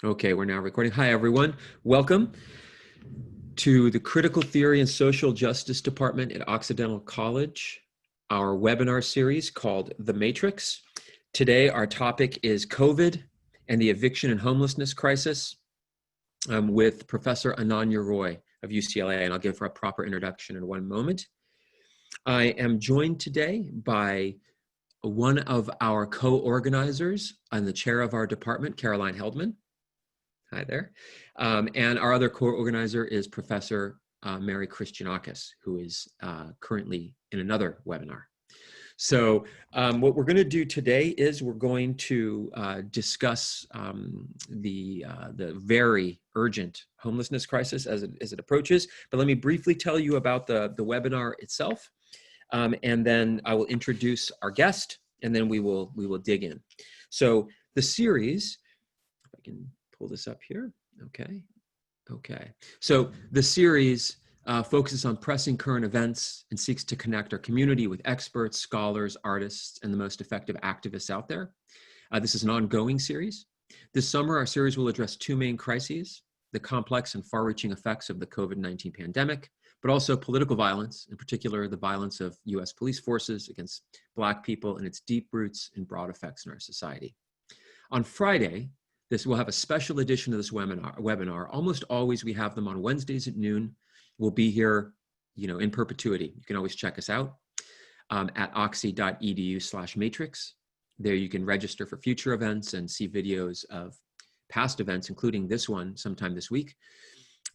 Okay, we're now recording. Hi, everyone. Welcome to the Critical Theory and Social Justice Department at Occidental College, our webinar series called The Matrix. Today, our topic is COVID and the eviction and homelessness crisis with Professor Ananya Roy of UCLA, and I'll give her a proper introduction in one moment. I am joined today by one of our co-organizers and the chair of our department, Caroline Heldman. Hi there. And our other co-organizer is Professor Mary Christianakis, who is currently in another webinar. So what we're going to do today is we're going to discuss the very urgent homelessness crisis as it approaches. But let me briefly tell you about the webinar itself, and then I will introduce our guest, and then we will dig in. So the series, if I can pull this up here. Okay. So the series focuses on pressing current events and seeks to connect our community with experts, scholars, artists, and the most effective activists out there. This is an ongoing series. This summer, our series will address two main crises: the complex and far-reaching effects of the COVID-19 pandemic, but also political violence, in particular, the violence of US police forces against Black people and its deep roots and broad effects in our society. On Friday, we'll have a special edition of this webinar. Almost always we have them on Wednesdays at noon. We'll be here, in perpetuity. You can always check us out at Oxy.edu/matrix. There you can register for future events and see videos of past events, including this one sometime this week.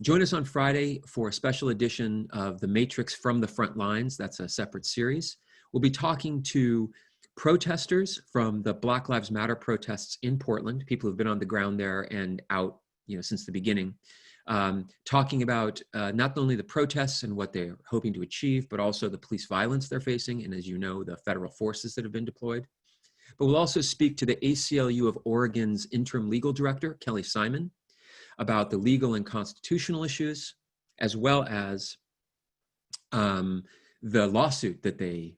Join us on Friday for a special edition of The Matrix from the Front Lines. That's a separate series. We'll be talking to protesters from the Black Lives Matter protests in Portland, people who've been on the ground there and out, since the beginning, talking about not only the protests and what they're hoping to achieve, but also the police violence they're facing, and as you know, the federal forces that have been deployed. But we'll also speak to the ACLU of Oregon's interim legal director, Kelly Simon, about the legal and constitutional issues, as well as the lawsuit that they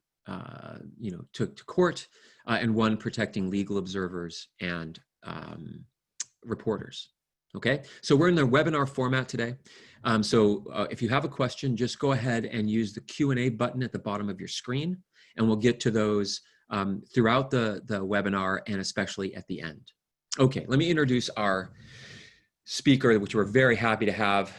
took to court, and one protecting legal observers and reporters. Okay, so we're in the webinar format today. If you have a question, just go ahead and use the Q&A button at the bottom of your screen, and we'll get to those throughout the webinar and especially at the end. Okay, let me introduce our speaker, which we're very happy to have,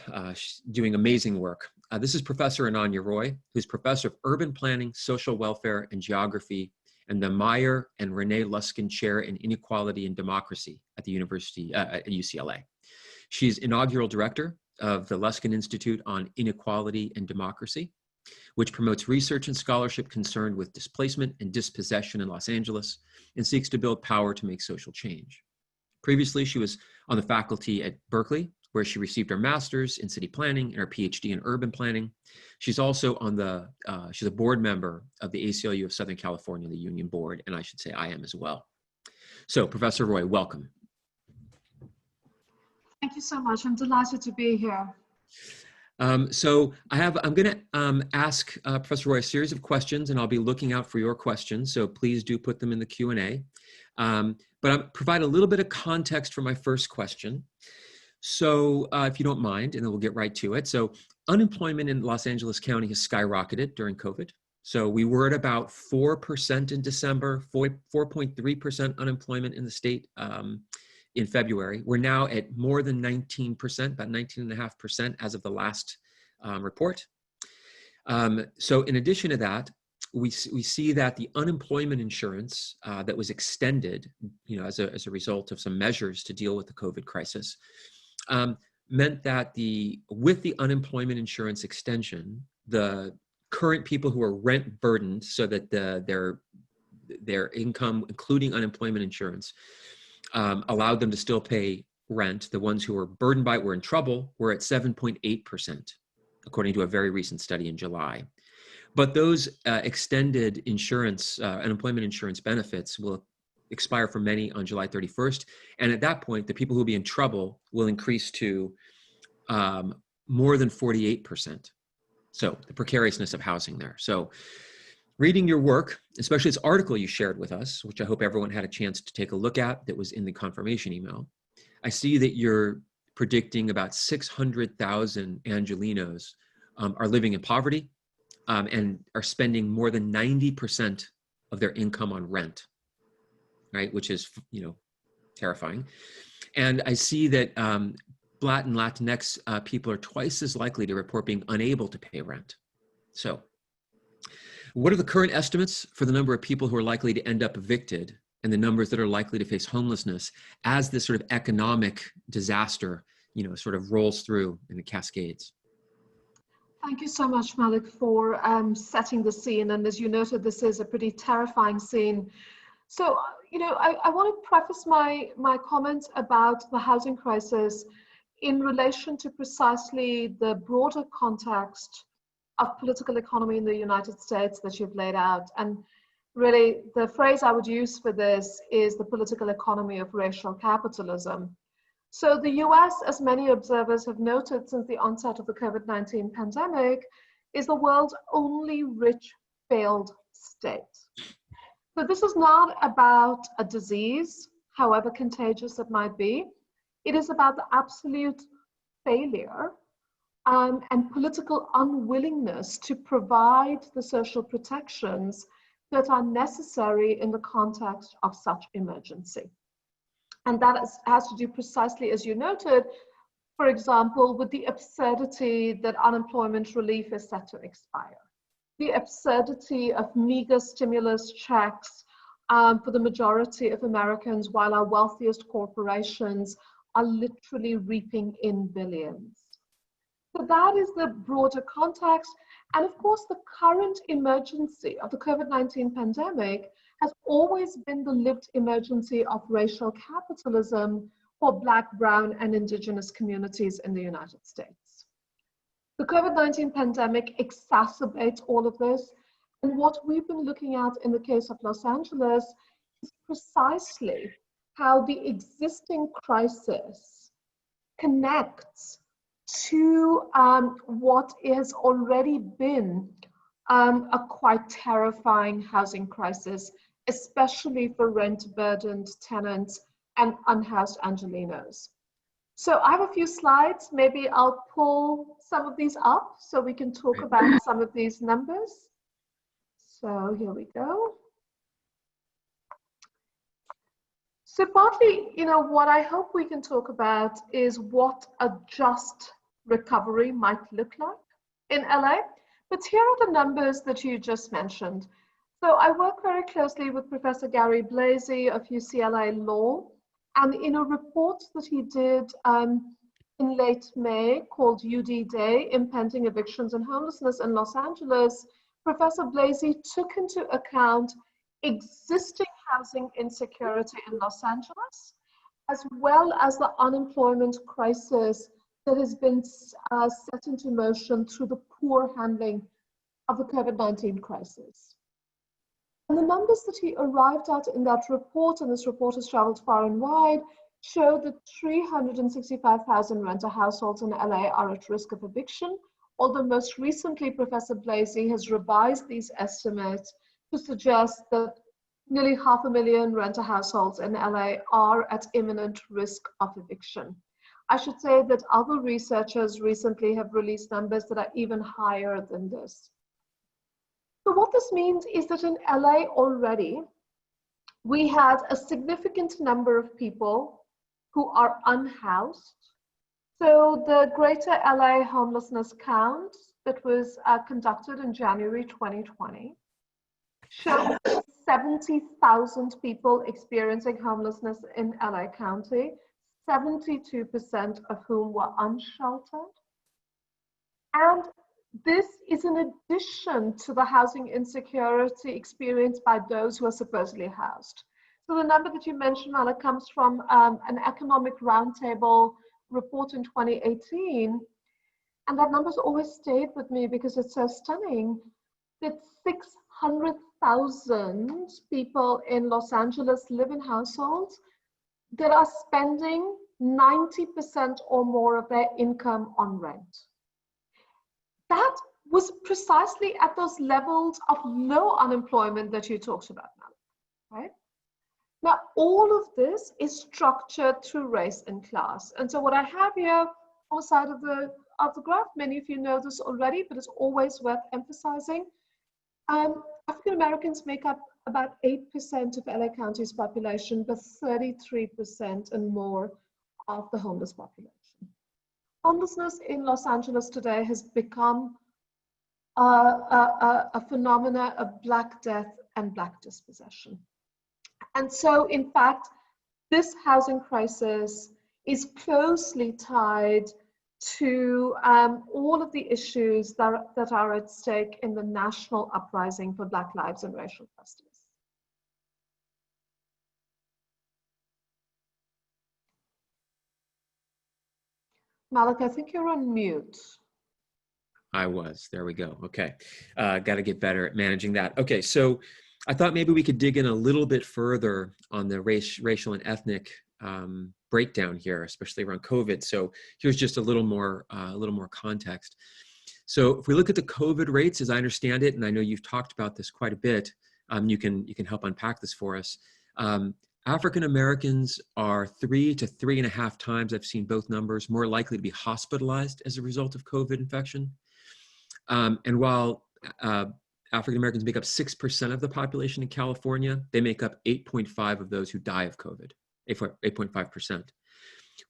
doing amazing work. This is Professor Ananya Roy, who's Professor of Urban Planning, Social Welfare, and Geography, and the Meyer and Renee Luskin Chair in Inequality and Democracy at the University at UCLA. She's inaugural director of the Luskin Institute on Inequality and Democracy, which promotes research and scholarship concerned with displacement and dispossession in Los Angeles and seeks to build power to make social change. Previously, she was on the faculty at Berkeley, where she received her master's in city planning and her PhD in urban planning. She's also on she's a board member of the ACLU of Southern California, the union board, and I should say I am as well. So Professor Roy, welcome. Thank you so much. I'm delighted to be here. So I'm going to ask Professor Roy a series of questions, and I'll be looking out for your questions. So please do put them in the Q&A. But I'll provide a little bit of context for my first question. So if you don't mind, and then we'll get right to it. So unemployment in Los Angeles County has skyrocketed during COVID. So we were at about 4% in December, 4.3% unemployment in the state in February. We're now at more than 19%, about 19.5% as of the last report. So in addition to that, we see that the unemployment insurance that was extended, as a result of some measures to deal with the COVID crisis, meant that with the unemployment insurance extension, the current people who are rent burdened, so that their income, including unemployment insurance, allowed them to still pay rent. The ones who were burdened by it were in trouble. We're at 7.8%, according to a very recent study in July. But those extended unemployment insurance benefits will expire for many on July 31st. And at that point, the people who will be in trouble will increase to more than 48%. So the precariousness of housing there. So reading your work, especially this article you shared with us, which I hope everyone had a chance to take a look at that was in the confirmation email, I see that you're predicting about 600,000 Angelenos are living in poverty and are spending more than 90% of their income on rent, right? Which is, terrifying. And I see that Black and Latinx people are twice as likely to report being unable to pay rent. So what are the current estimates for the number of people who are likely to end up evicted and the numbers that are likely to face homelessness as this sort of economic disaster, sort of rolls through in the cascades? Thank you so much, Malik, for setting the scene. And as you noted, this is a pretty terrifying scene. So, I want to preface my comments about the housing crisis in relation to precisely the broader context of political economy in the United States that you've laid out. And really, the phrase I would use for this is the political economy of racial capitalism. So the US, as many observers have noted since the onset of the COVID-19 pandemic, is the world's only rich failed state. But this is not about a disease, however contagious it might be. It is about the absolute failure and political unwillingness to provide the social protections that are necessary in the context of such emergency. And that has to do precisely, as you noted, for example, with the absurdity that unemployment relief is set to expire, the absurdity of meager stimulus checks for the majority of Americans, while our wealthiest corporations are literally reaping in billions. So that is the broader context. And of course, the current emergency of the COVID-19 pandemic has always been the lived emergency of racial capitalism for Black, Brown, and Indigenous communities in the United States. The COVID-19 pandemic exacerbates all of this. And what we've been looking at in the case of Los Angeles is precisely how the existing crisis connects to what has already been a quite terrifying housing crisis, especially for rent-burdened tenants and unhoused Angelenos. So I have a few slides. Maybe I'll pull some of these up so we can talk about some of these numbers. So here we go. So partly, what I hope we can talk about is what a just recovery might look like in LA. But here are the numbers that you just mentioned. So I work very closely with Professor Gary Blasey of UCLA Law, and in a report that he did in late May called UD Day, Impending Evictions and Homelessness in Los Angeles, Professor Blasey took into account existing housing insecurity in Los Angeles, as well as the unemployment crisis that has been set into motion through the poor handling of the COVID-19 crisis. And the numbers that he arrived at in that report, and this report has traveled far and wide, show that 365,000 renter households in LA are at risk of eviction, although most recently Professor Blasey has revised these estimates to suggest that nearly 500,000 renter households in LA are at imminent risk of eviction. I should say that other researchers recently have released numbers that are even higher than this. So what this means is that in LA already, we had a significant number of people who are unhoused. So the Greater LA homelessness count that was conducted in January 2020 showed 70,000 people experiencing homelessness in LA County, 72% of whom were unsheltered. And this is in addition to the housing insecurity experienced by those who are supposedly housed. So the number that you mentioned, Mala, comes from an economic roundtable report in 2018. And that number's always stayed with me because it's so stunning that 600,000 people in Los Angeles live in households that are spending 90% or more of their income on rent. That was precisely at those levels of low unemployment that you talked about, Malik, right? Now, all of this is structured through race and class. And so what I have here on the side of the graph, many of you know this already, but it's always worth emphasizing. African Americans make up about 8% of LA County's population, but 33% and more of the homeless population. Homelessness in Los Angeles today has become a phenomena of Black death and Black dispossession. And so, in fact, this housing crisis is closely tied to all of the issues that are at stake in the national uprising for Black lives and racial justice. Malik, I think you're on mute. I was. There we go. Okay. Got to get better at managing that. Okay. So I thought maybe we could dig in a little bit further on the racial and ethnic breakdown here, especially around COVID. So here's just a little more context. So if we look at the COVID rates, as I understand it, and I know you've talked about this quite a bit, you can help unpack this for us. African Americans are 3 to 3.5 times, I've seen both numbers, more likely to be hospitalized as a result of COVID infection. And while African Americans make up 6% of the population in California, they make up 8.5 of those who die of COVID, 8.5%.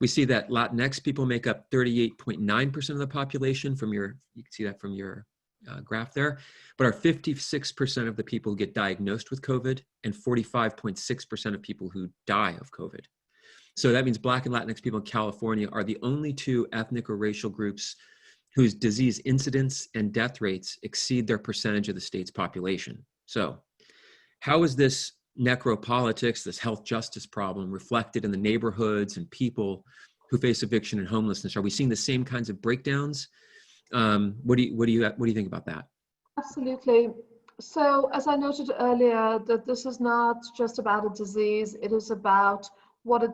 We see that Latinx people make up 38.9% of the population you can see that from your graph there, but are 56% of the people who get diagnosed with COVID and 45.6% of people who die of COVID. So that means Black and Latinx people in California are the only two ethnic or racial groups whose disease incidence and death rates exceed their percentage of the state's population. So how is this necropolitics, this health justice problem, reflected in the neighborhoods and people who face eviction and homelessness? Are we seeing the same kinds of breakdowns? What do you think about that? Absolutely. So as I noted earlier, that this is not just about a disease, it is about what a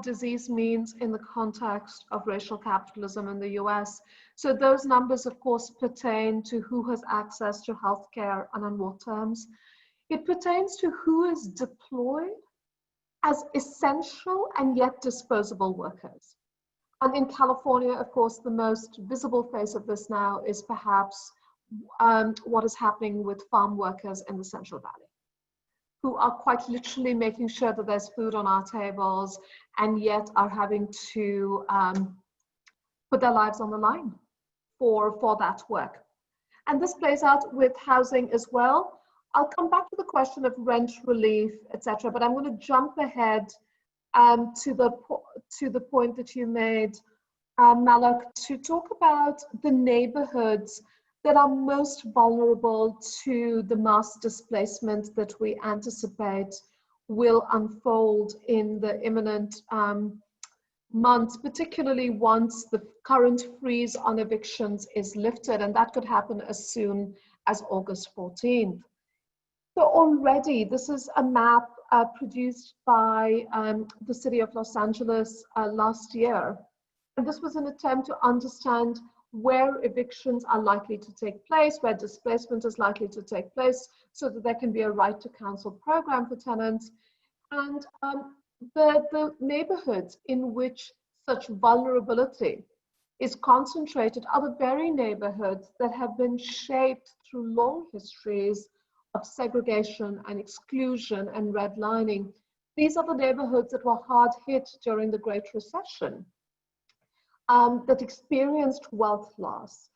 disease means in the context of racial capitalism in the US. So those numbers, of course, pertain to who has access to healthcare and on what terms. It pertains to who is deployed as essential and yet disposable workers. And in California, of course, the most visible face of this now is perhaps what is happening with farm workers in the Central Valley, who are quite literally making sure that there's food on our tables and yet are having to put their lives on the line for that work. And this plays out with housing as well. I'll come back to the question of rent relief, etc., but I'm going to jump ahead to the point that you made, Malak, to talk about the neighborhoods that are most vulnerable to the mass displacement that we anticipate will unfold in the imminent months, particularly once the current freeze on evictions is lifted, and that could happen as soon as August 14th. So already, this is a map produced by the city of Los Angeles last year. And this was an attempt to understand where evictions are likely to take place, where displacement is likely to take place, so that there can be a right to counsel program for tenants. And the neighborhoods in which such vulnerability is concentrated are the very neighborhoods that have been shaped through long histories of segregation and exclusion and redlining. These are the neighborhoods that were hard hit during the Great Recession, that experienced wealth loss.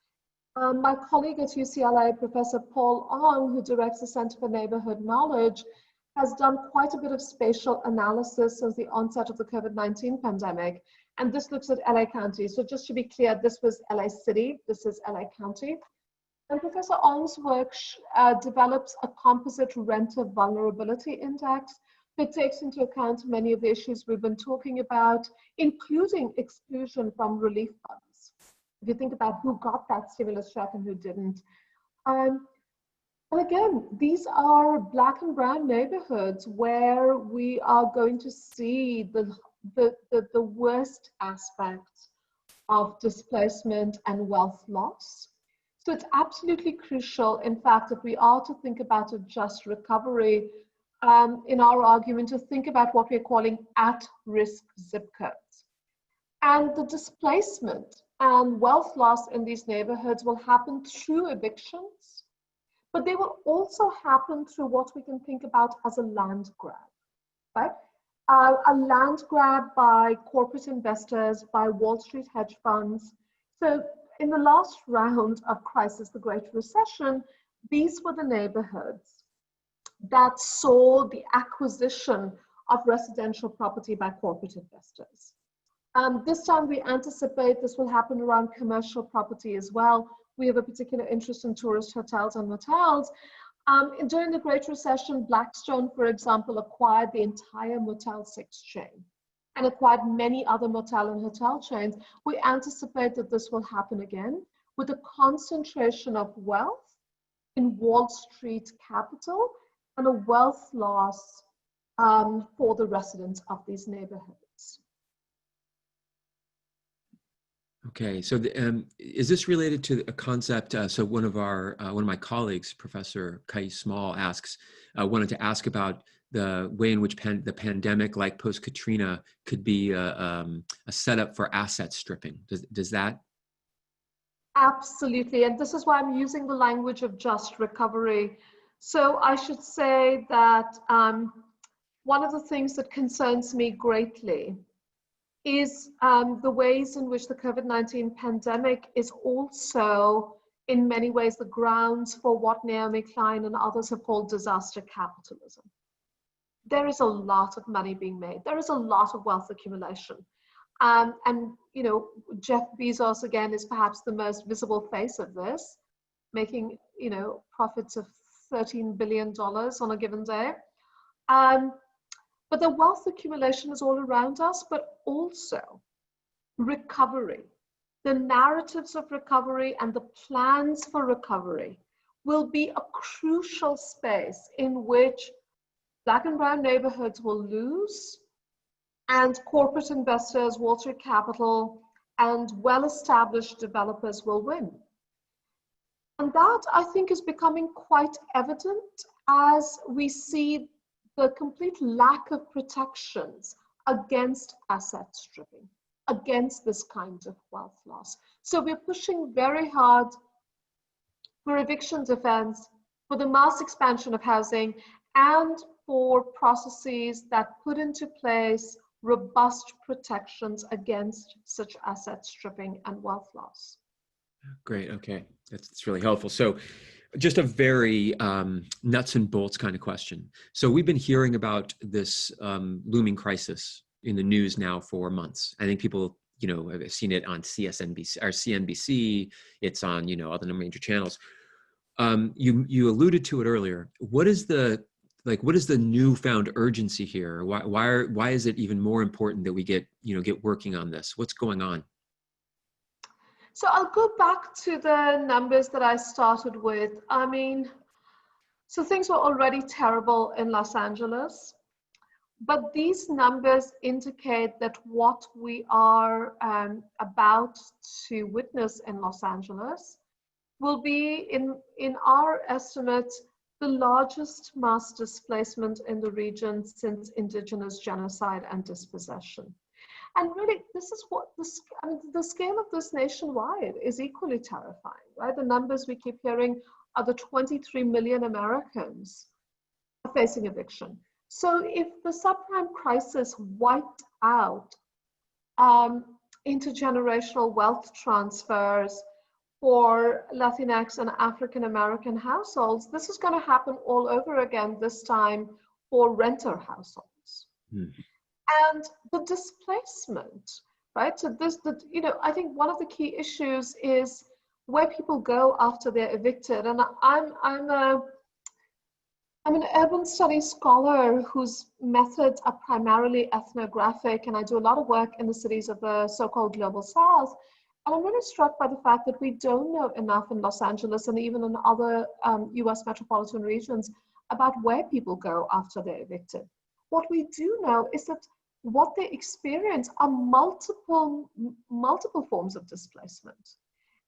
My colleague at UCLA, Professor Paul Ong, who directs the Center for Neighborhood Knowledge, has done quite a bit of spatial analysis since the onset of the COVID-19 pandemic. And this looks at LA County. So just to be clear, this was LA City, this is LA County. And Professor Ong's work develops a composite renter vulnerability index that takes into account many of the issues we've been talking about, including exclusion from relief funds. If you think about who got that stimulus check and who didn't. And again, these are Black and brown neighborhoods where we are going to see the worst aspects of displacement and wealth loss. So it's absolutely crucial, in fact, if we are to think about a just recovery, in our argument to think about what we're calling at-risk zip codes. And the displacement and wealth loss in these neighborhoods will happen through evictions, but they will also happen through what we can think about as a land grab, right? A land grab by corporate investors, by Wall Street hedge funds. So in the last round of crisis, the Great Recession, these were the neighborhoods that saw the acquisition of residential property by corporate investors. This time we anticipate this will happen around commercial property as well. We have a particular interest in tourist hotels and motels. During the Great Recession, Blackstone, for example, acquired the entire Motel 6 chain and acquired many other motel and hotel chains. We anticipate that this will happen again with a concentration of wealth in Wall Street capital and a wealth loss for the residents of these neighborhoods. Okay, so is this related to a concept? So one of my colleagues, Professor Kai Small, wanted to ask about the way in which the pandemic, like post-Katrina, could be a setup for asset stripping. Does that? Absolutely, and this is why I'm using the language of just recovery. So I should say that one of the things that concerns me greatly is the ways in which the COVID-19 pandemic is also, in many ways, the grounds for what Naomi Klein and others have called disaster capitalism. There is a lot of money being made. There is a lot of wealth accumulation. And, you know, Jeff Bezos, again, is perhaps the most visible face of this, making, you know, profits of $13 billion on a given day. But the wealth accumulation is all around us, but also recovery. The narratives of recovery and the plans for recovery will be a crucial space in which Black and brown neighborhoods will lose, and corporate investors, Wall Street capital, and well-established developers will win. And that, I think, is becoming quite evident as we see the complete lack of protections against asset stripping, against this kind of wealth loss. So we're pushing very hard for eviction defense, for the mass expansion of housing, and for processes that put into place robust protections against such asset stripping and wealth loss. Great, okay, that's really helpful. So just a very nuts and bolts kind of question. So we've been hearing about this looming crisis in the news now for months. I think people, you know, have seen it on CSNBC or CNBC. It's on, you know, other major channels. You alluded to it earlier. What is the newfound urgency here? Why is it even more important that we get working on this? What's going on? So I'll go back to the numbers that I started with. I mean, so things were already terrible in Los Angeles, but these numbers indicate that what we are about to witness in Los Angeles will be, in our estimate, the largest mass displacement in the region since indigenous genocide and dispossession. And really, this is what the scale of this nationwide is equally terrifying, right? The numbers we keep hearing are the 23 million Americans are facing eviction. So if the subprime crisis wiped out intergenerational wealth transfers for Latinx and African American households, this is going to happen all over again, this time for renter households. And the displacement, right? So I think one of the key issues is where people go after they're evicted. And I'm an urban studies scholar whose methods are primarily ethnographic, and I do a lot of work in the cities of the so-called global south. And I'm really struck by the fact that we don't know enough in Los Angeles and even in other US metropolitan regions about where people go after they're evicted. What we do know is that what they experience are multiple forms of displacement,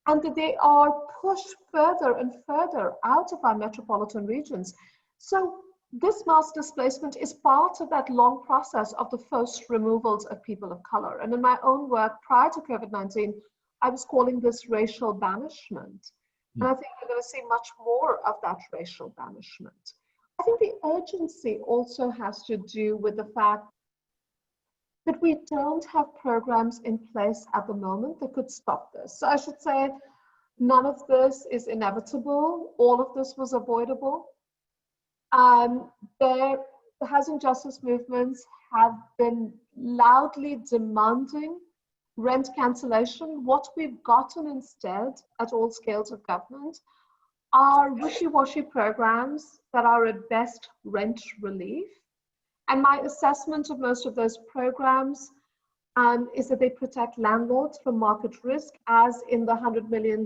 and that they are pushed further and further out of our metropolitan regions. So this mass displacement is part of that long process of the forced removals of people of color. And in my own work prior to COVID-19, I was calling this racial banishment. And I think we're going to see much more of that racial banishment. I think the urgency also has to do with the fact that we don't have programs in place at the moment that could stop this. So I should say, none of this is inevitable. All of this was avoidable. The housing justice movements have been loudly demanding rent cancellation. What we've gotten instead at all scales of government are wishy-washy programs that are at best rent relief. And my assessment of most of those programs is that they protect landlords from market risk, as in the $100 million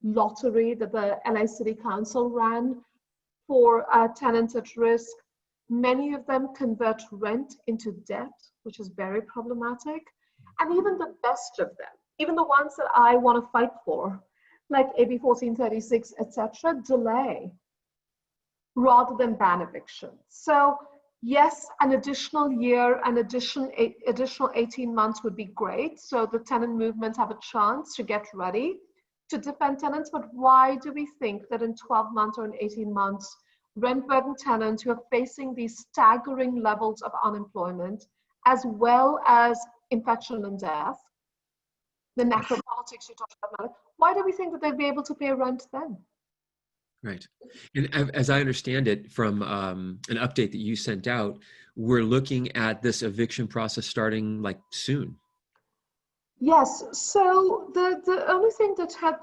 lottery that the LA City Council ran for tenants at risk. Many of them convert rent into debt, which is very problematic. And even the best of them, even the ones that I want to fight for, like AB 1436, etc., delay rather than ban evictions. So yes, an additional year, an additional 18 months would be great. So the tenant movements have a chance to get ready to defend tenants. But why do we think that in 12 months or in 18 months, rent-burdened tenants who are facing these staggering levels of unemployment, as well as infection and death, the necropolitics you talked about, why do we think that they'd be able to pay rent then? Right. And as I understand it from an update that you sent out, we're looking at this eviction process starting like soon. Yes. So the only thing that had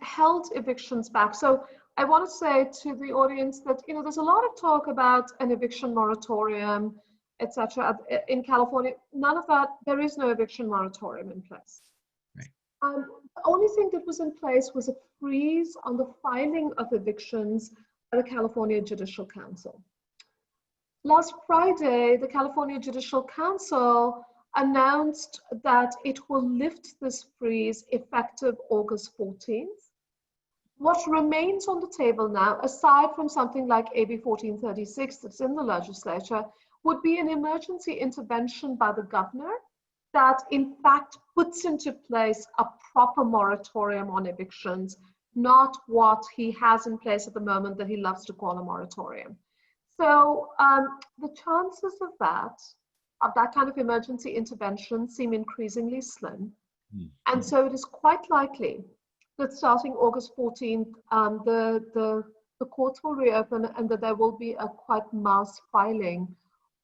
held evictions back, so I want to say to the audience that, you know, there's a lot of talk about an eviction moratorium, etc. in California. None of that, there is no eviction moratorium in place. Right. The only thing that was in place was a freeze on the filing of evictions by the California Judicial Council. Last Friday, the California Judicial Council announced that it will lift this freeze effective August 14th. What remains on the table now, aside from something like AB 1436 that's in the legislature, would be an emergency intervention by the governor that in fact puts into place a proper moratorium on evictions, not what he has in place at the moment that he loves to call a moratorium. So the chances of that kind of emergency intervention seem increasingly slim. And so it is quite likely that starting August 14th, the courts will reopen and that there will be a quite mass filing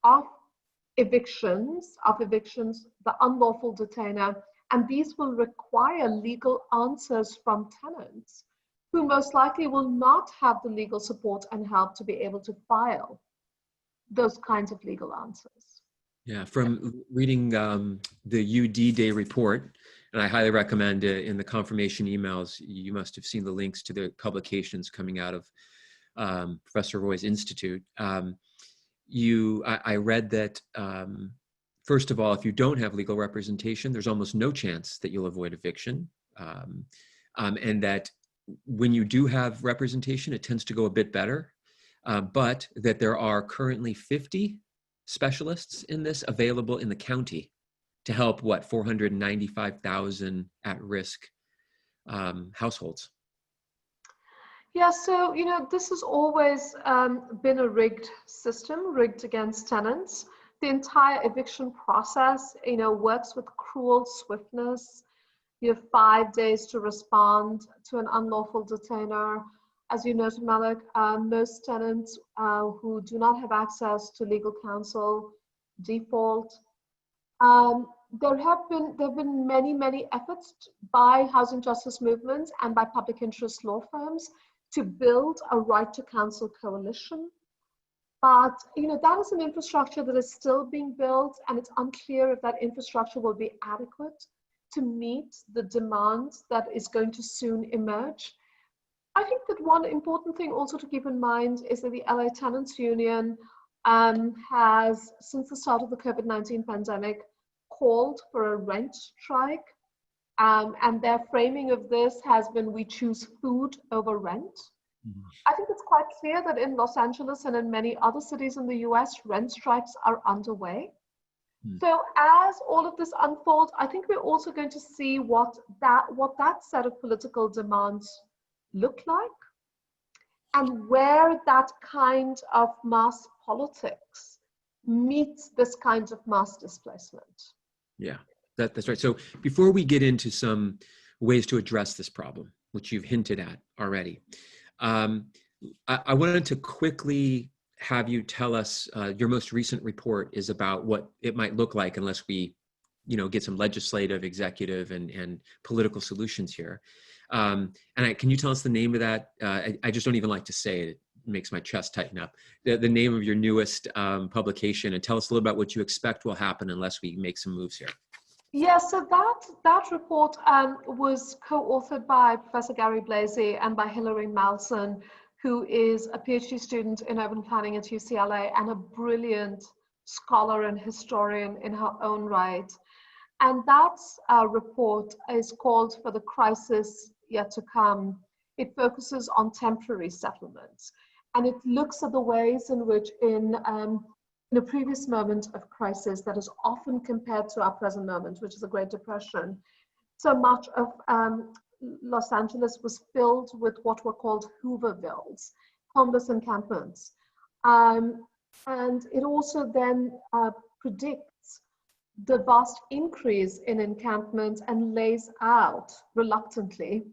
of evictions, the unlawful detainer, and these will require legal answers from tenants who most likely will not have the legal support and help to be able to file those kinds of legal answers. Yeah, from reading the UD Day report, and I highly recommend in the confirmation emails, you must have seen the links to the publications coming out of Professor Roy's Institute. I read that, first of all, if you don't have legal representation, there's almost no chance that you'll avoid eviction. And that when you do have representation, it tends to go a bit better, but that there are currently 50 specialists in this available in the county to help, 495,000 at-risk households. Yeah, so, you know, this has always been a rigged system, rigged against tenants. The entire eviction process, you know, works with cruel swiftness. You have 5 days to respond to an unlawful detainer. As you noted, Malik, most tenants who do not have access to legal counsel default. There have been many efforts by housing justice movements and by public interest law firms to build a right to counsel coalition. But, you know, that is an infrastructure that is still being built, and it's unclear if that infrastructure will be adequate to meet the demand that is going to soon emerge. I think that one important thing also to keep in mind is that the LA Tenants Union has, since the start of the COVID-19 pandemic, called for a rent strike. And their framing of this has been, we choose food over rent. Mhm. I think it's quite clear that in Los Angeles and in many other cities in the US, rent strikes are underway. Hmm. So as all of this unfolds, I think we're also going to see what that set of political demands look like, and where that kind of mass politics meets this kind of mass displacement. Yeah, that's right. So before we get into some ways to address this problem, which you've hinted at already, um, I wanted to quickly have you tell us, your most recent report is about what it might look like unless we, get some legislative, executive, and political solutions here. Can you tell us the name of that? I just don't even like to say it. It makes my chest tighten up. The name of your newest publication, and tell us a little about what you expect will happen unless we make some moves here. Yeah, so that report was co-authored by Professor Gary Blasey and by Hilary Malson, who is a PhD student in urban planning at UCLA and a brilliant scholar and historian in her own right. And that report is called For the Crisis Yet to Come. It focuses on temporary settlements, and it looks at the ways in which in a previous moment of crisis that is often compared to our present moment, which is the Great Depression, so much of Los Angeles was filled with what were called Hoovervilles, homeless encampments. And it also then predicts the vast increase in encampments and lays out reluctantly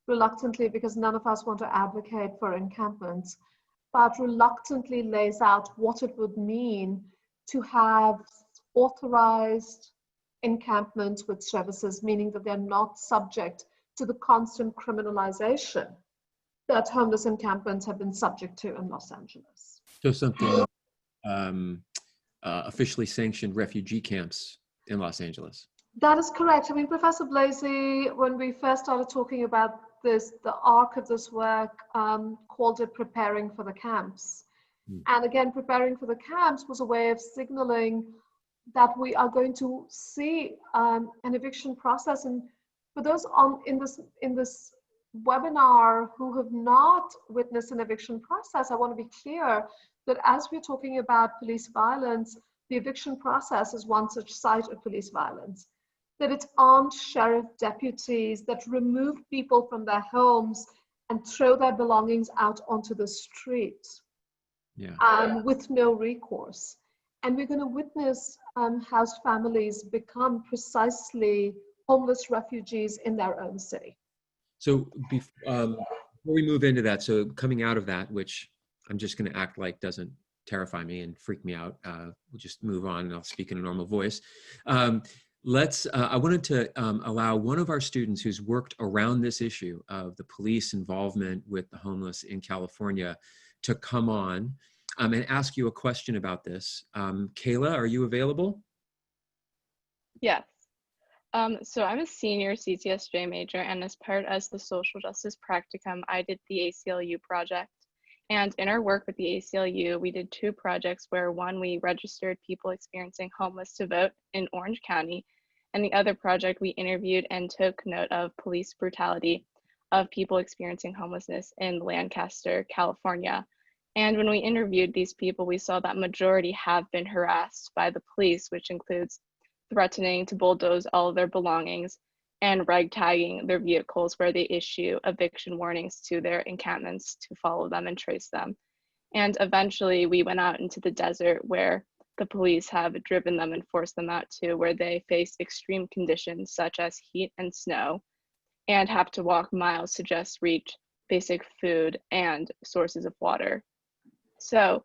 because none of us want to advocate for encampments, but reluctantly lays out what it would mean to have authorized encampments with services, meaning that they're not subject to the constant criminalization that homeless encampments have been subject to in Los Angeles. So something officially sanctioned refugee camps in Los Angeles. That is correct. I mean, Professor Blasey, when we first started talking about this, the arc of this work called it preparing for the camps. And again, preparing for the camps was a way of signaling that we are going to see an eviction process. And for those in this webinar who have not witnessed an eviction process, I want to be clear that as we're talking about police violence, the eviction process is one such site of police violence. That it's armed sheriff deputies that remove people from their homes and throw their belongings out onto the street, with no recourse. And we're going to witness house families become precisely homeless refugees in their own city. So before we move into that, so coming out of that, which I'm just going to act like doesn't terrify me and freak me out, we'll just move on and I'll speak in a normal voice. I wanted to allow one of our students who's worked around this issue of the police involvement with the homeless in California to come on and ask you a question about this. Kayla, are you available? Yes. So I'm a senior CTSJ major, and as part of the social justice practicum, I did the ACLU project. And in our work with the ACLU, we did two projects where one, we registered people experiencing homeless to vote in Orange County, and the other project, we interviewed and took note of police brutality of people experiencing homelessness in Lancaster, California. And when we interviewed these people, we saw that majority have been harassed by the police, which includes threatening to bulldoze all of their belongings and ragtagging their vehicles, where they issue eviction warnings to their encampments to follow them and trace them. And eventually we went out into the desert where the police have driven them and forced them out to, where they face extreme conditions such as heat and snow and have to walk miles to just reach basic food and sources of water. So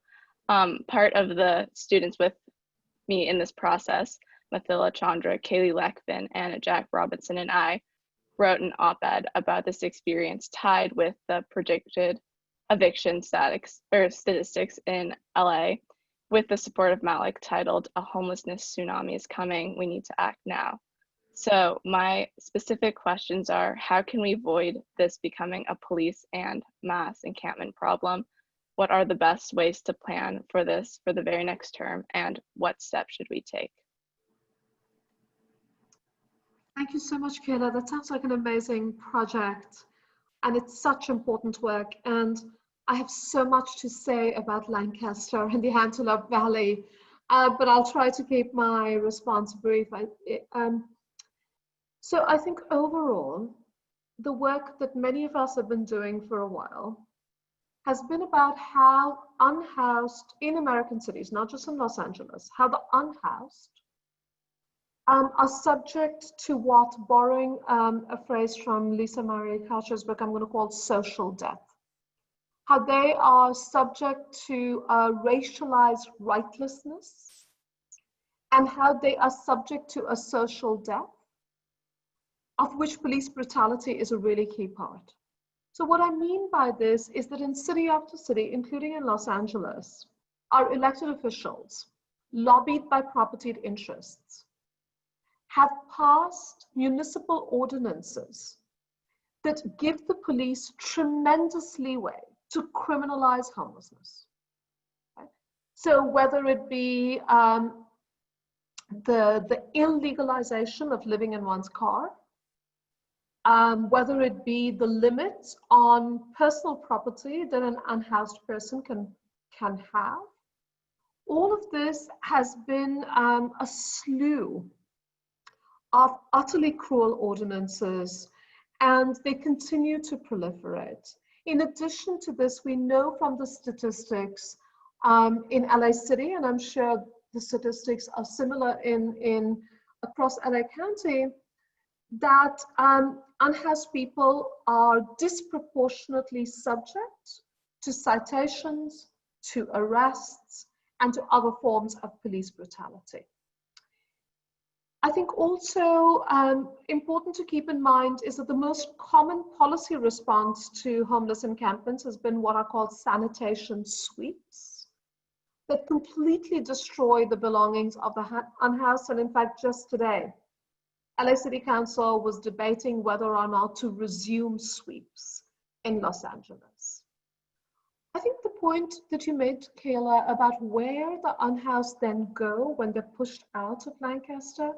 part of the students with me in this process, Mathila Chandra, Kaylee Lekvin, and Jack Robinson and I wrote an op-ed about this experience tied with the predicted eviction statistics in LA, with the support of Malik, titled "A Homelessness Tsunami is Coming, We Need to Act Now." So my specific questions are, how can we avoid this becoming a police and mass encampment problem? What are the best ways to plan for this for the very next term, and what steps should we take? Thank you so much, Kayla. That sounds like an amazing project. And it's such important work. And I have so much to say about Lancaster and the Antelope Valley, but I'll try to keep my response brief. So I think overall, the work that many of us have been doing for a while has been about how unhoused in American cities, not just in Los Angeles, how the unhoused are subject to what, borrowing a phrase from Lisa Marie Coucher's book, I'm going to call social death. How they are subject to racialized rightlessness, and how they are subject to a social death, of which police brutality is a really key part. So what I mean by this is that in city after city, including in Los Angeles, our elected officials, lobbied by propertied interests, have passed municipal ordinances that give the police tremendous leeway to criminalize homelessness. Okay? So whether it be the illegalization of living in one's car, whether it be the limits on personal property that an unhoused person can have, all of this has been a slew of utterly cruel ordinances, and they continue to proliferate. In addition to this, we know from the statistics in LA City, and I'm sure the statistics are similar in across LA County, that unhoused people are disproportionately subject to citations, to arrests, and to other forms of police brutality. I think also important to keep in mind is that the most common policy response to homeless encampments has been what are called sanitation sweeps that completely destroy the belongings of the unhoused. And in fact, just today, LA City Council was debating whether or not to resume sweeps in Los Angeles. I think the point that you made, Kayla, about where the unhoused then go when they're pushed out of Lancaster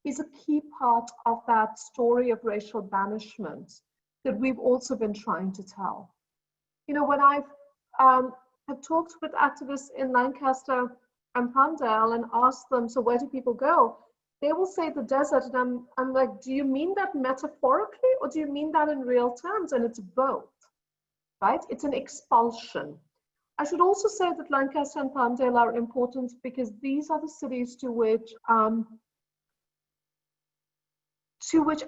is a key part of that story of racial banishment that we've also been trying to tell. You know, when I've talked with activists in Lancaster and Palmdale and asked them, so where do people go? They will say the desert, and I'm like, do you mean that metaphorically or do you mean that in real terms? And it's both, right? It's an expulsion. I should also say that Lancaster and Palmdale are important because these are the cities to which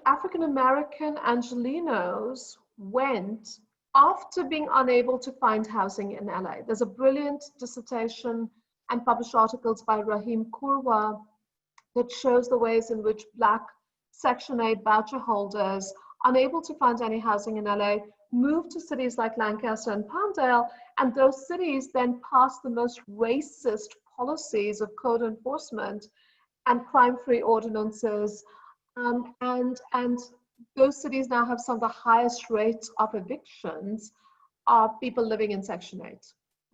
African-American Angelenos went after being unable to find housing in LA. There's a brilliant dissertation and published articles by Rahim Kurwa that shows the ways in which Black Section 8 voucher holders, unable to find any housing in LA, moved to cities like Lancaster and Palmdale, and those cities then passed the most racist policies of code enforcement and crime-free ordinances. And those cities now have some of the highest rates of evictions of people living in Section 8.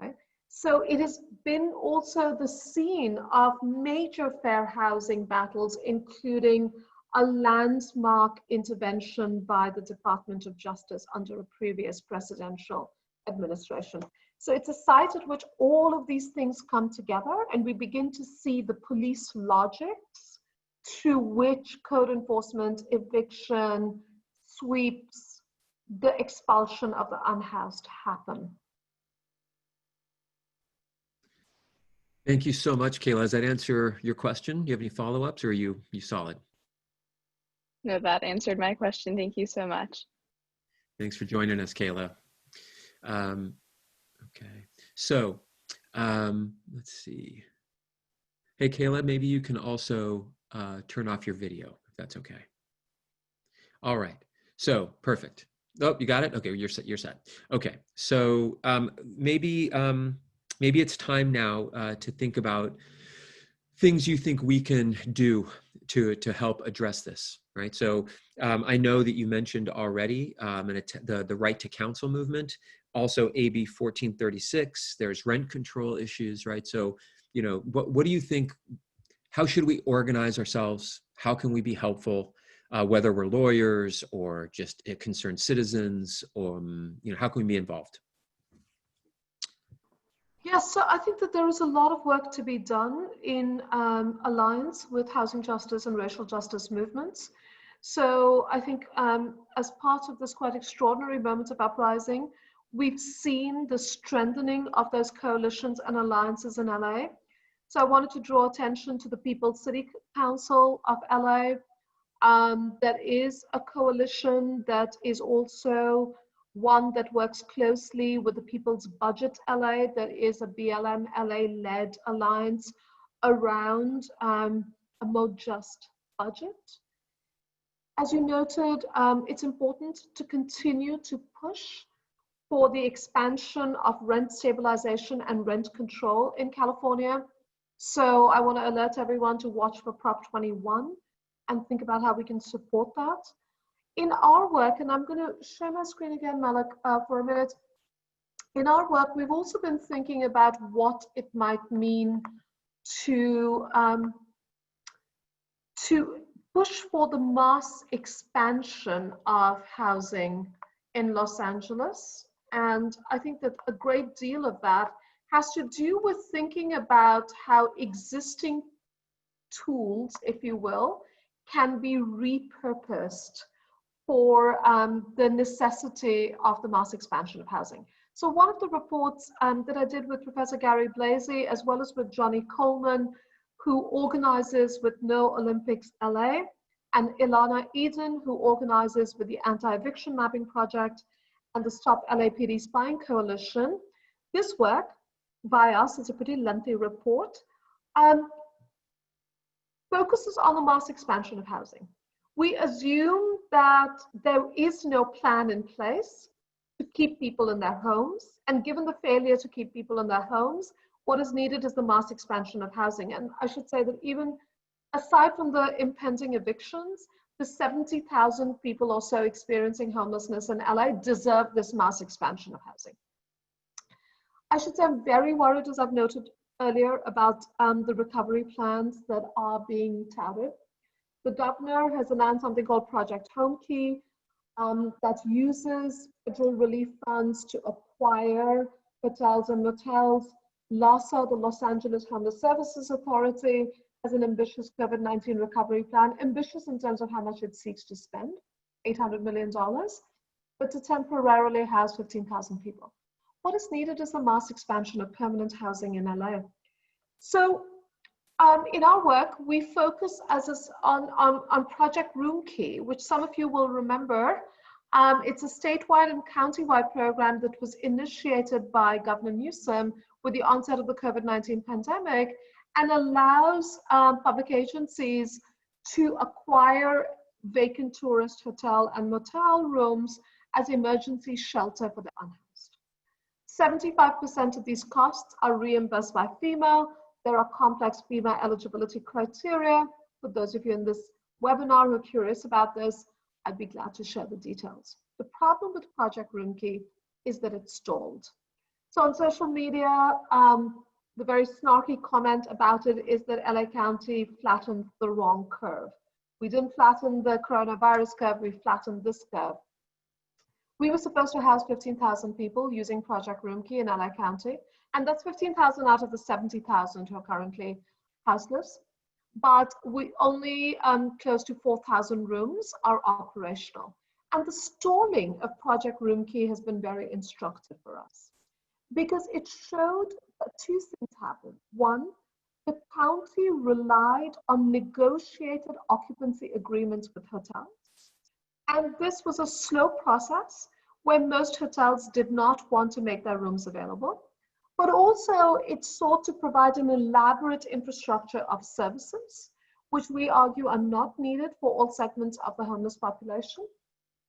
Right? So it has been also the scene of major fair housing battles, including a landmark intervention by the Department of Justice under a previous presidential administration. So it's a site at which all of these things come together, and we begin to see the police logics to which code enforcement, eviction, sweeps, the expulsion of the unhoused happen. Thank you so much, Kayla. Does that answer your question? Do you have any follow-ups, or are you solid? No, that answered my question. Thank you so much. Thanks for joining us, Kayla. Okay, so let's see. Hey, Kayla, maybe you can also turn off your video, if that's okay. All right, so perfect. Oh, you got it? Okay, you're set. Okay, so maybe it's time now to think about things you think we can do to help address this, right? So I know that you mentioned already the right to counsel movement, also AB 1436, there's rent control issues, right? So, you know, what do you think, how should we organize ourselves? How can we be helpful? whether we're lawyers or just concerned citizens, or, how can we be involved? Yes, so I think that there is a lot of work to be done in alliance with housing justice and racial justice movements. So I think as part of this quite extraordinary moment of uprising, we've seen the strengthening of those coalitions and alliances in LA. So I wanted to draw attention to the People's City Council of LA. That is a coalition that is also one that works closely with the People's Budget LA. That is a BLM LA-led alliance around a more just budget. As you noted, it's important to continue to push for the expansion of rent stabilization and rent control in California. So I want to alert everyone to watch for Prop 21 and think about how we can support that. In our work, and I'm going to share my screen again, Malik, for a minute. In our work, we've also been thinking about what it might mean to push for the mass expansion of housing in Los Angeles. And I think that a great deal of that has to do with thinking about how existing tools, if you will, can be repurposed for the necessity of the mass expansion of housing. So one of the reports that I did with Professor Gary Blasey, as well as with Johnny Coleman, who organizes with No Olympics LA, and Ilana Eden, who organizes with the Anti-Eviction Mapping Project and the Stop LAPD Spying Coalition. This work by us is a pretty lengthy report, focuses on the mass expansion of housing. We assume that there is no plan in place to keep people in their homes, and given the failure to keep people in their homes, what is needed is the mass expansion of housing. And I should say that even aside from the impending evictions, the 70,000 people or so experiencing homelessness in LA deserve this mass expansion of housing. I should say I'm very worried, as I've noted earlier, about the recovery plans that are being touted. The governor has announced something called Project Home Key that uses federal relief funds to acquire hotels and motels. LAHSA, the Los Angeles Homeless Services Authority, has an ambitious COVID-19 recovery plan, ambitious in terms of how much it seeks to spend, $800 million, but to temporarily house 15,000 people. What is needed is the mass expansion of permanent housing in LA. So in our work, we focus on Project Room Key, which some of you will remember. It's a statewide and countywide program that was initiated by Governor Newsom with the onset of the COVID-19 pandemic, and allows public agencies to acquire vacant tourist hotel and motel rooms as emergency shelter for the unhoused. 75% of these costs are reimbursed by FEMA. There are complex FEMA eligibility criteria. For those of you in this webinar who are curious about this, I'd be glad to share the details. The problem with Project Room Key is that it's stalled. So on social media, the very snarky comment about it is that LA County flattened the wrong curve. We didn't flatten the coronavirus curve, we flattened this curve. We were supposed to house 15,000 people using Project Room Key in LA County, and that's 15,000 out of the 70,000 who are currently houseless. But we only close to 4,000 rooms are operational. And the stalling of Project Room Key has been very instructive for us, because it showed two things happened. One, the county relied on negotiated occupancy agreements with hotels. And this was a slow process where most hotels did not want to make their rooms available, but also it sought to provide an elaborate infrastructure of services, which we argue are not needed for all segments of the homeless population.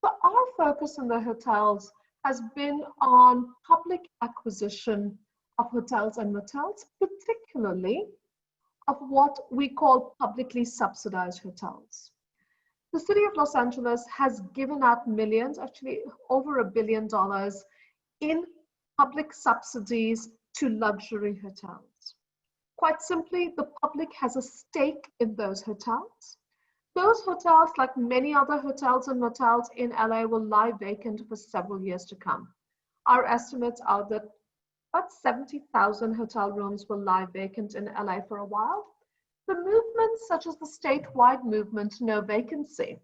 So our focus in the hotels has been on public acquisition of hotels and motels, particularly of what we call publicly subsidized hotels. The city of Los Angeles has given out millions, actually over $1 billion in public subsidies to luxury hotels. Quite simply, the public has a stake in those hotels. Those hotels, like many other hotels and motels in LA, will lie vacant for several years to come. Our estimates are that about 70,000 hotel rooms will lie vacant in LA for a while. The movements, such as the statewide movement, No Vacancy,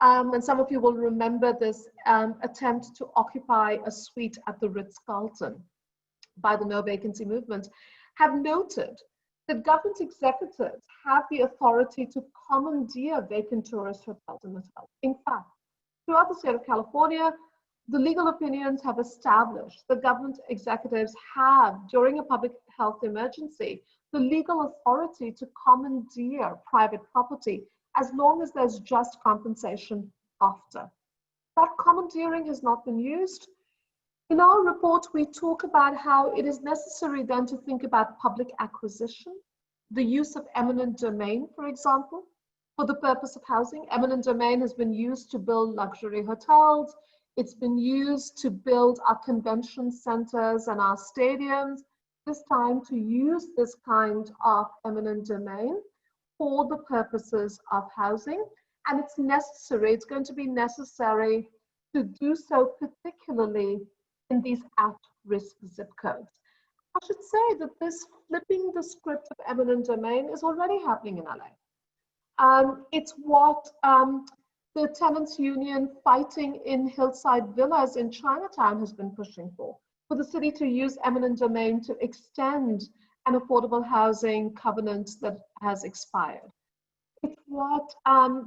and some of you will remember this attempt to occupy a suite at the Ritz-Carlton by the No Vacancy movement, have noted that government executives have the authority to commandeer vacant tourist hotels and motels. In fact, throughout the state of California, the legal opinions have established that government executives have, during a public health emergency, the legal authority to commandeer private property as long as there's just compensation after. That commandeering has not been used. In our report, we talk about how it is necessary then to think about public acquisition, the use of eminent domain, for example, for the purpose of housing. Eminent domain has been used to build luxury hotels. It's been used to build our convention centers and our stadiums. This time to use this kind of eminent domain for the purposes of housing. And it's necessary, it's going to be necessary to do so particularly in these at-risk zip codes. I should say that this flipping the script of eminent domain is already happening in LA. It's what the tenants union fighting in Hillside Villas in Chinatown has been pushing for the city to use eminent domain to extend an affordable housing covenant that has expired. It's what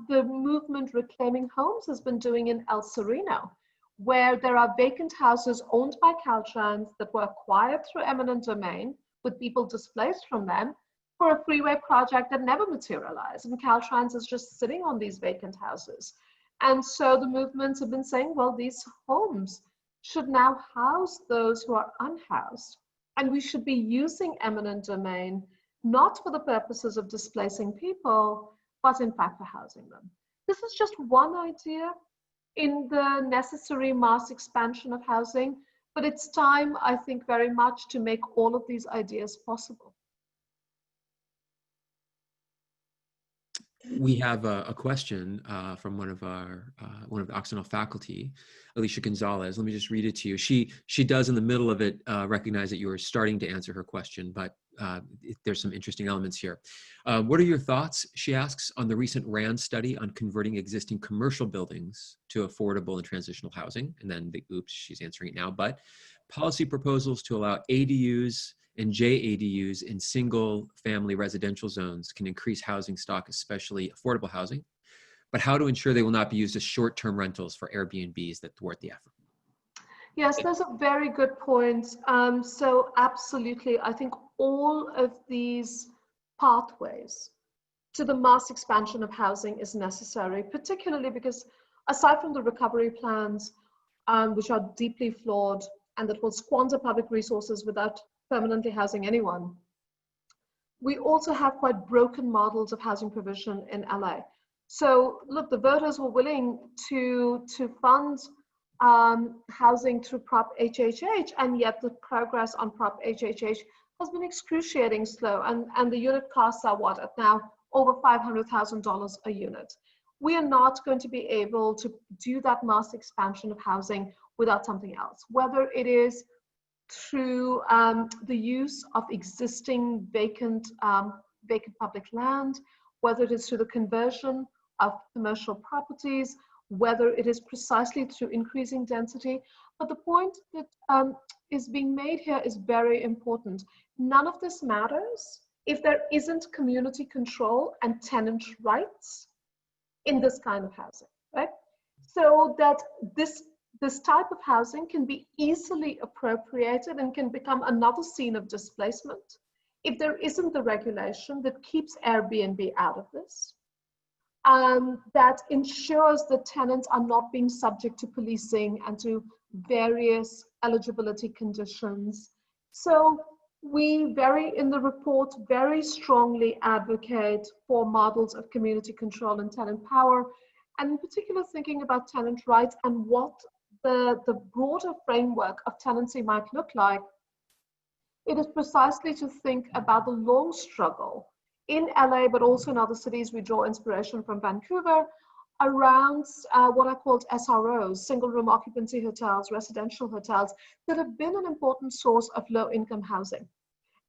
the movement Reclaiming Homes has been doing in El Sereno, where there are vacant houses owned by Caltrans that were acquired through eminent domain with people displaced from them for a freeway project that never materialized. And Caltrans is just sitting on these vacant houses. And so the movements have been saying, well, these homes should now house those who are unhoused. And we should be using eminent domain, not for the purposes of displacing people, but in fact for housing them. This is just one idea in the necessary mass expansion of housing, but it's time, I think, very much to make all of these ideas possible. We have a question from one of the Occidental faculty, Alicia Gonzalez. Let me just read it to you. She does in the middle of it recognize that you are starting to answer her question, but there's some interesting elements here. What are your thoughts, she asks, on the recent RAND study on converting existing commercial buildings to affordable and transitional housing? And then she's answering it now, but policy proposals to allow ADUs and JADUs in single family residential zones can increase housing stock, especially affordable housing, but how to ensure they will not be used as short-term rentals for Airbnbs that thwart the effort? Yes, those are very good points. So absolutely, I think all of these pathways to the mass expansion of housing is necessary, particularly because aside from the recovery plans, which are deeply flawed and that will squander public resources without permanently housing anyone, we also have quite broken models of housing provision in LA. So look, the voters were willing to fund housing through Prop HHH, and yet the progress on Prop HHH has been excruciating slow, and the unit costs are what, at now over $500,000 a unit. We are not going to be able to do that mass expansion of housing without something else, whether it is through the use of existing vacant public land, whether it is through the conversion of commercial properties, whether it is precisely through increasing density. But the point that is being made here is very important. None of this matters if there isn't community control and tenant rights in this kind of housing, right? So that this type of housing can be easily appropriated and can become another scene of displacement if there isn't the regulation that keeps Airbnb out of this, that ensures that tenants are not being subject to policing and to various eligibility conditions. So we in the report very strongly advocate for models of community control and tenant power, and in particular thinking about tenant rights and what the broader framework of tenancy might look like. It is precisely to think about the long struggle in LA, but also in other cities, we draw inspiration from Vancouver around what are called SROs, single room occupancy hotels, residential hotels, that have been an important source of low income housing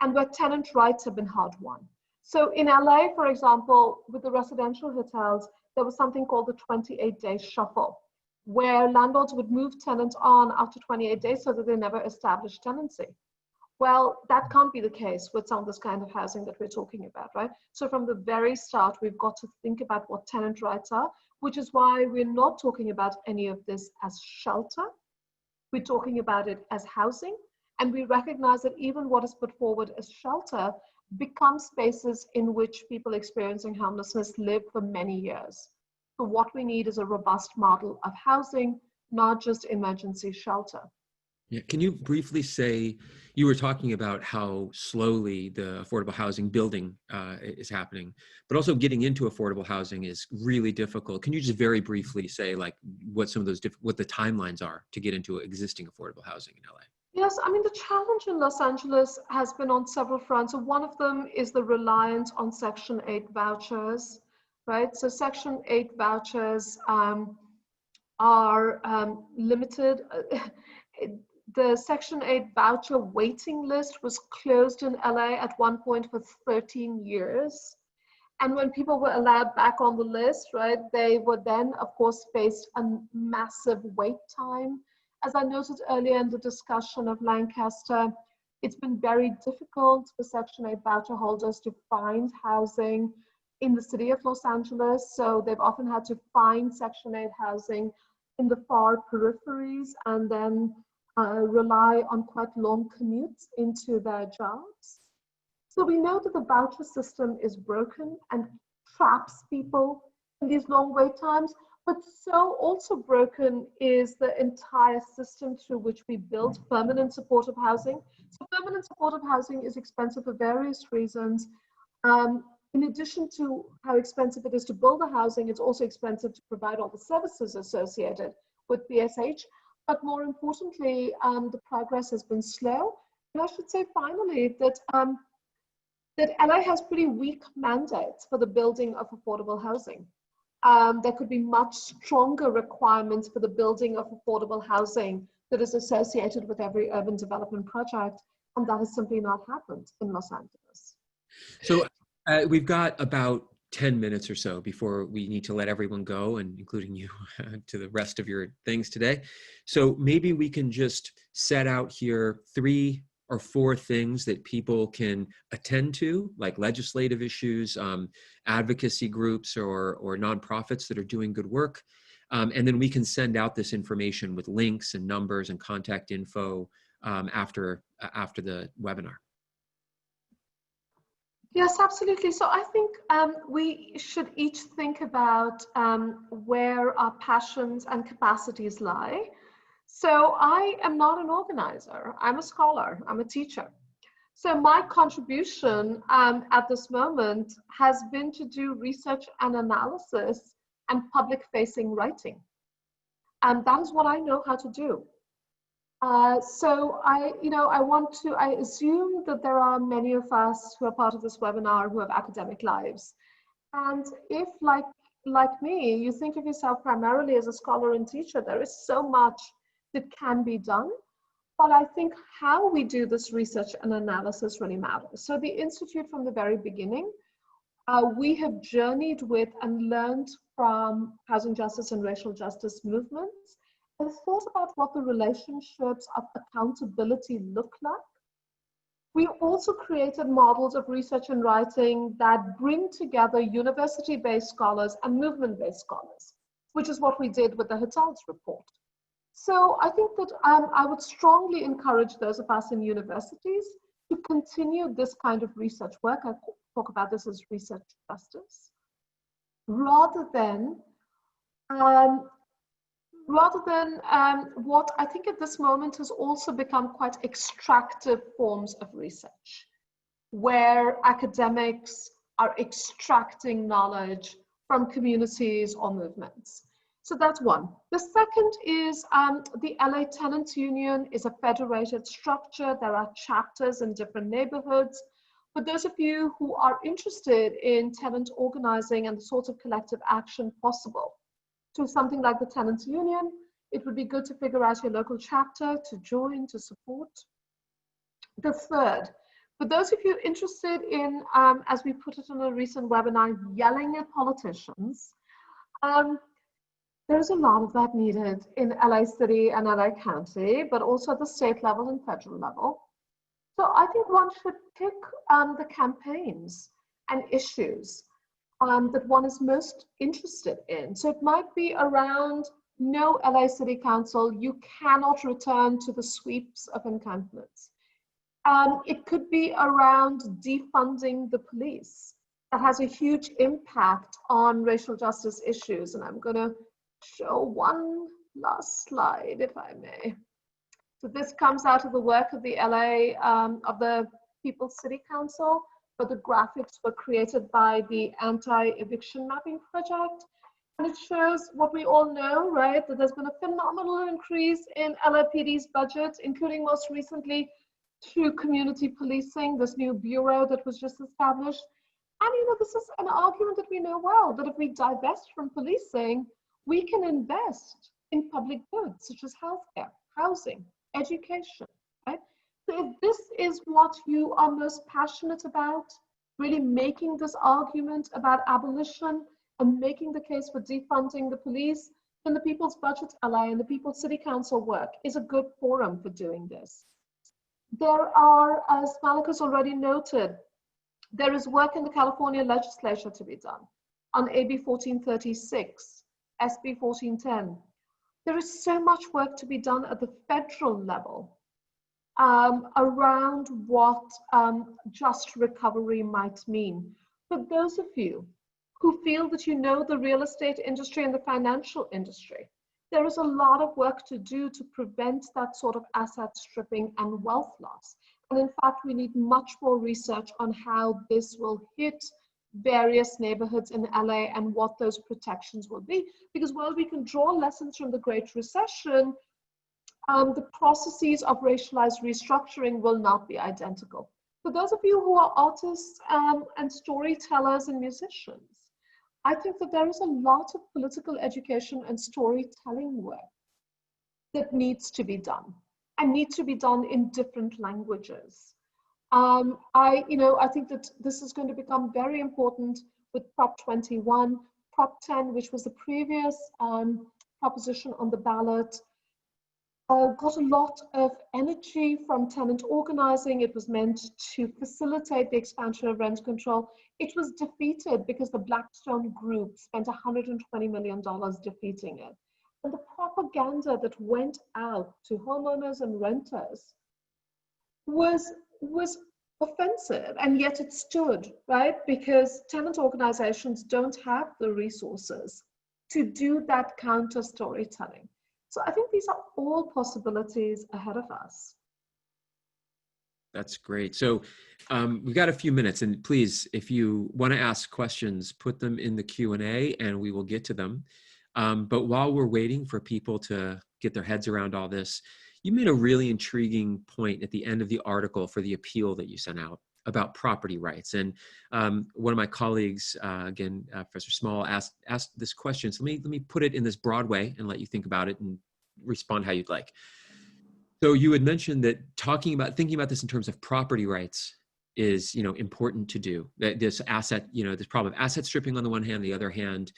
and where tenant rights have been hard won. So in LA, for example, with the residential hotels, there was something called the 28-day shuffle, where landlords would move tenants on after 28 days so that they never established tenancy. Well, that can't be the case with some of this kind of housing that we're talking about, right? So from the very start, we've got to think about what tenant rights are, which is why we're not talking about any of this as shelter. We're talking about it as housing. And we recognize that even what is put forward as shelter becomes spaces in which people experiencing homelessness live for many years. So what we need is a robust model of housing, not just emergency shelter. Yeah. Can you briefly say, you were talking about how slowly the affordable housing building is happening, but also getting into affordable housing is really difficult. Can you just very briefly say like what some of those, what the timelines are to get into existing affordable housing in LA? Yes, I mean, the challenge in Los Angeles has been on several fronts. So one of them is the reliance on Section 8 vouchers, right? So Section 8 vouchers are limited. The Section 8 voucher waiting list was closed in LA at one point for 13 years. And when people were allowed back on the list, right, they were then, of course, faced a massive wait time. As I noted earlier in the discussion of Lancaster, it's been very difficult for Section 8 voucher holders to find housing in the city of Los Angeles. So they've often had to find Section 8 housing in the far peripheries and then rely on quite long commutes into their jobs. So we know that the voucher system is broken and traps people in these long wait times, but so also broken is the entire system through which we build permanent supportive housing. So permanent supportive housing is expensive for various reasons. In addition to how expensive it is to build the housing, it's also expensive to provide all the services associated with PSH. But more importantly, the progress has been slow. And I should say finally that that LA has pretty weak mandates for the building of affordable housing. There could be much stronger requirements for the building of affordable housing that is associated with every urban development project, and that has simply not happened in Los Angeles. So we've got about 10 minutes or so before we need to let everyone go, and including you, to the rest of your things today. So maybe we can just set out here 3 or 4 things that people can attend to, like legislative issues, advocacy groups, or nonprofits that are doing good work. And then we can send out this information with links and numbers and contact info after the webinar. Yes, absolutely. So I think we should each think about where our passions and capacities lie. So I am not an organizer. I'm a scholar. I'm a teacher. So my contribution at this moment has been to do research and analysis and public-facing writing. And that is what I know how to do. So I assume that there are many of us who are part of this webinar who have academic lives. And if like me, you think of yourself primarily as a scholar and teacher, there is so much that can be done. But I think how we do this research and analysis really matters. So the Institute from the very beginning, we have journeyed with and learned from housing justice and racial justice movements, and thought about what the relationships of accountability look like. We also created models of research and writing that bring together university-based scholars and movement-based scholars, which is what we did with the Hotels report. So I think that I would strongly encourage those of us in universities to continue this kind of research work. I talk about this as research justice, rather than what I think at this moment has also become quite extractive forms of research, where academics are extracting knowledge from communities or movements. So that's one. The second is the LA Tenants Union is a federated structure. There are chapters in different neighborhoods, But those of you who are interested in tenant organizing and the sorts of collective action possible through something like the tenants union, it would be good to figure out your local chapter to join, to support. The third, for those of you interested in, as we put it in a recent webinar, yelling at politicians, there's a lot of that needed in LA City and LA County, but also at the state level and federal level. So I think one should pick the campaigns and issues that one is most interested in. So it might be around no LA City Council, you cannot return to the sweeps of encampments. It could be around defunding the police. That has a huge impact on racial justice issues. And I'm going to show one last slide, if I may. So this comes out of the work of the LA, of the People's City Council, but the graphics were created by the Anti-Eviction Mapping Project. And it shows what we all know, right? That there's been a phenomenal increase in LAPD's budget, including most recently through community policing, this new bureau that was just established. And you know, this is an argument that we know well, that if we divest from policing, we can invest in public goods such as healthcare, housing, education, right? So if this is what you are most passionate about, really making this argument about abolition and making the case for defunding the police, then the People's Budget LA and the People's City Council work is a good forum for doing this. There are, as Malik has already noted, there is work in the California legislature to be done on AB 1436, SB 1410. There is so much work to be done at the federal level around what just recovery might mean. For those of you who feel that you know the real estate industry and the financial industry, there is a lot of work to do to prevent that sort of asset stripping and wealth loss. And in fact, we need much more research on how this will hit various neighborhoods in LA and what those protections will be. Because while we can draw lessons from the Great Recession, the processes of racialized restructuring will not be identical. For those of you who are artists and storytellers and musicians, I think that there is a lot of political education and storytelling work that needs to be done and needs to be done in different languages. I think that this is going to become very important with Prop 21, Prop 10, which was the previous proposition on the ballot, got a lot of energy from tenant organizing. It was meant to facilitate the expansion of rent control. It was defeated because the Blackstone Group spent $120 million defeating it. And the propaganda that went out to homeowners and renters was offensive, and yet it stood, right? Because tenant organizations don't have the resources to do that counter storytelling. So I think these are all possibilities ahead of us. That's great. So we've got a few minutes, and please, if you want to ask questions, put them in the Q&A and we will get to them. But while we're waiting for people to get their heads around all this, you made a really intriguing point at the end of the article for the appeal that you sent out about property rights. And one of my colleagues, again, Professor Small, asked this question. So let me put it in this broad way and let you think about it and respond how you'd like. So you had mentioned that thinking about this in terms of property rights is, important to do. That this problem of asset stripping on the one hand, the other hand,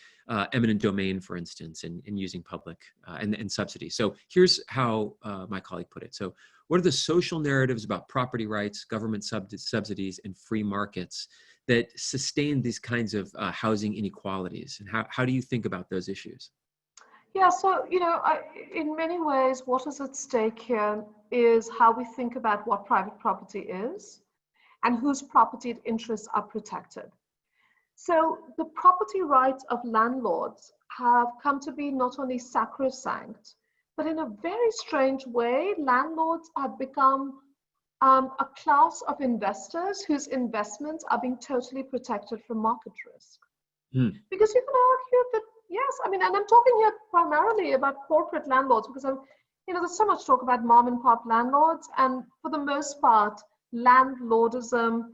eminent domain, for instance, and using public and subsidies. So here's how my colleague put it. So what are the social narratives about property rights, government subsidies, and free markets that sustain these kinds of housing inequalities? And how do you think about those issues? Yeah, so, in many ways, what is at stake here is how we think about what private property is and whose property interests are protected. So the property rights of landlords have come to be not only sacrosanct, but in a very strange way, landlords have become a class of investors whose investments are being totally protected from market risk. Because you can argue that, yes, and I'm talking here primarily about corporate landlords because there's so much talk about mom and pop landlords, and for the most part, landlordism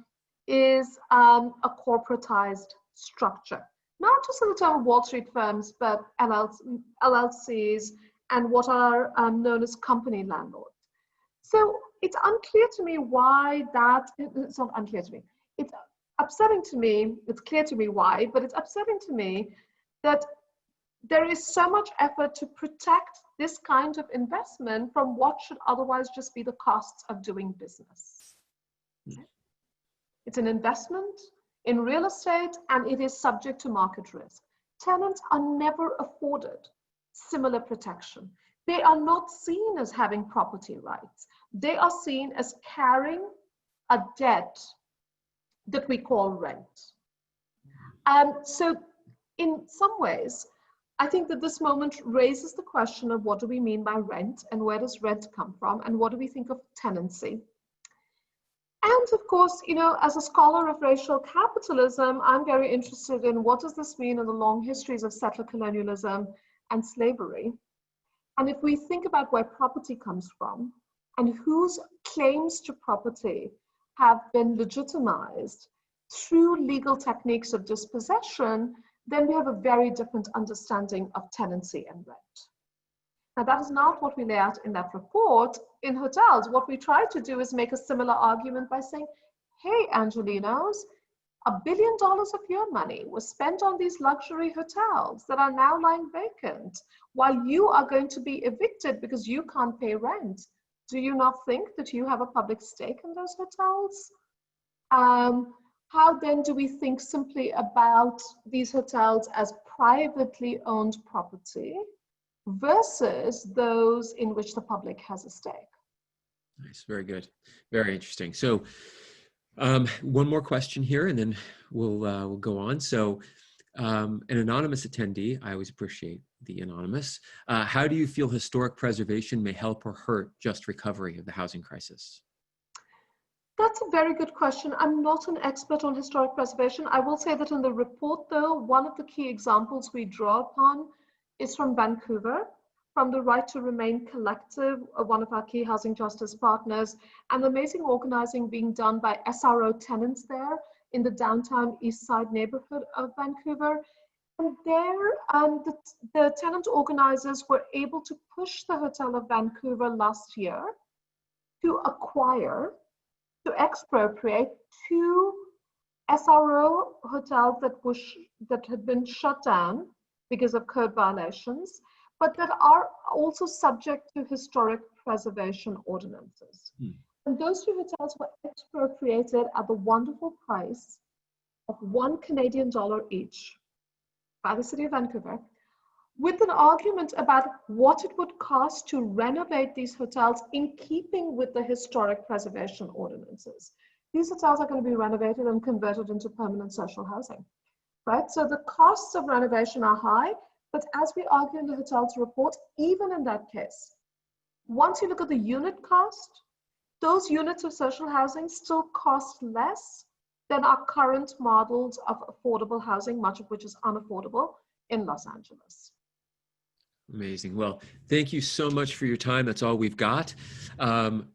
is a corporatized structure, not just in the term of Wall Street firms, but LLCs and what are known as company landlords. So it's unclear to me why that, it's not unclear to me, it's upsetting to me, it's clear to me why, but it's upsetting to me that there is so much effort to protect this kind of investment from what should otherwise just be the costs of doing business. It's an investment in real estate and it is subject to market risk. Tenants are never afforded similar protection. They are not seen as having property rights. They are seen as carrying a debt that we call rent. So in some ways, I think that this moment raises the question of what do we mean by rent and where does rent come from and what do we think of tenancy? And of course, you know, as a scholar of racial capitalism, I'm very interested in what does this mean in the long histories of settler colonialism and slavery. And if we think about where property comes from and whose claims to property have been legitimized through legal techniques of dispossession, then we have a very different understanding of tenancy and rent. Now, that is not what we lay out in that report. In hotels, what we try to do is make a similar argument by saying, hey, Angelinos, $1 billion of your money was spent on these luxury hotels that are now lying vacant, while you are going to be evicted because you can't pay rent. Do you not think that you have a public stake in those hotels? How then do we think simply about these hotels as privately owned property versus those in which the public has a stake? Nice, very good, very interesting. So one more question here and then we'll go on. So an anonymous attendee, I always appreciate the anonymous. How do you feel historic preservation may help or hurt just recovery of the housing crisis? That's a very good question. I'm not an expert on historic preservation. I will say that in the report, though, one of the key examples we draw upon is from Vancouver, from the Right to Remain Collective, one of our key housing justice partners, and amazing organizing being done by SRO tenants there in the downtown East Side neighborhood of Vancouver. And there, the tenant organizers were able to push the Hotel of Vancouver last year to acquire, to expropriate 2 SRO hotels that had been shut down because of code violations, but that are also subject to historic preservation ordinances. And those 2 hotels were expropriated at the wonderful price of $1 Canadian each by the city of Vancouver, with an argument about what it would cost to renovate these hotels in keeping with the historic preservation ordinances. These hotels are going to be renovated and converted into permanent social housing, right? So the costs of renovation are high, but as we argue in the hotels report, even in that case, once you look at the unit cost, those units of social housing still cost less than our current models of affordable housing, much of which is unaffordable in Los Angeles. Amazing. Well, thank you so much for your time. That's all we've got.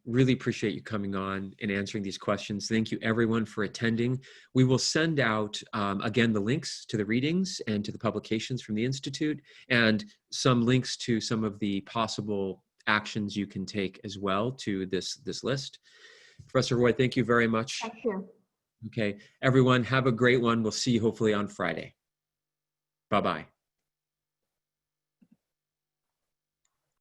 Really appreciate you coming on and answering these questions. Thank you everyone for attending. We will send out, again, the links to the readings and to the publications from the Institute and some links to some of the possible actions you can take as well to this list. Professor Roy, thank you very much. Thank you. Okay, everyone, have a great one. We'll see you hopefully on Friday. Bye-bye.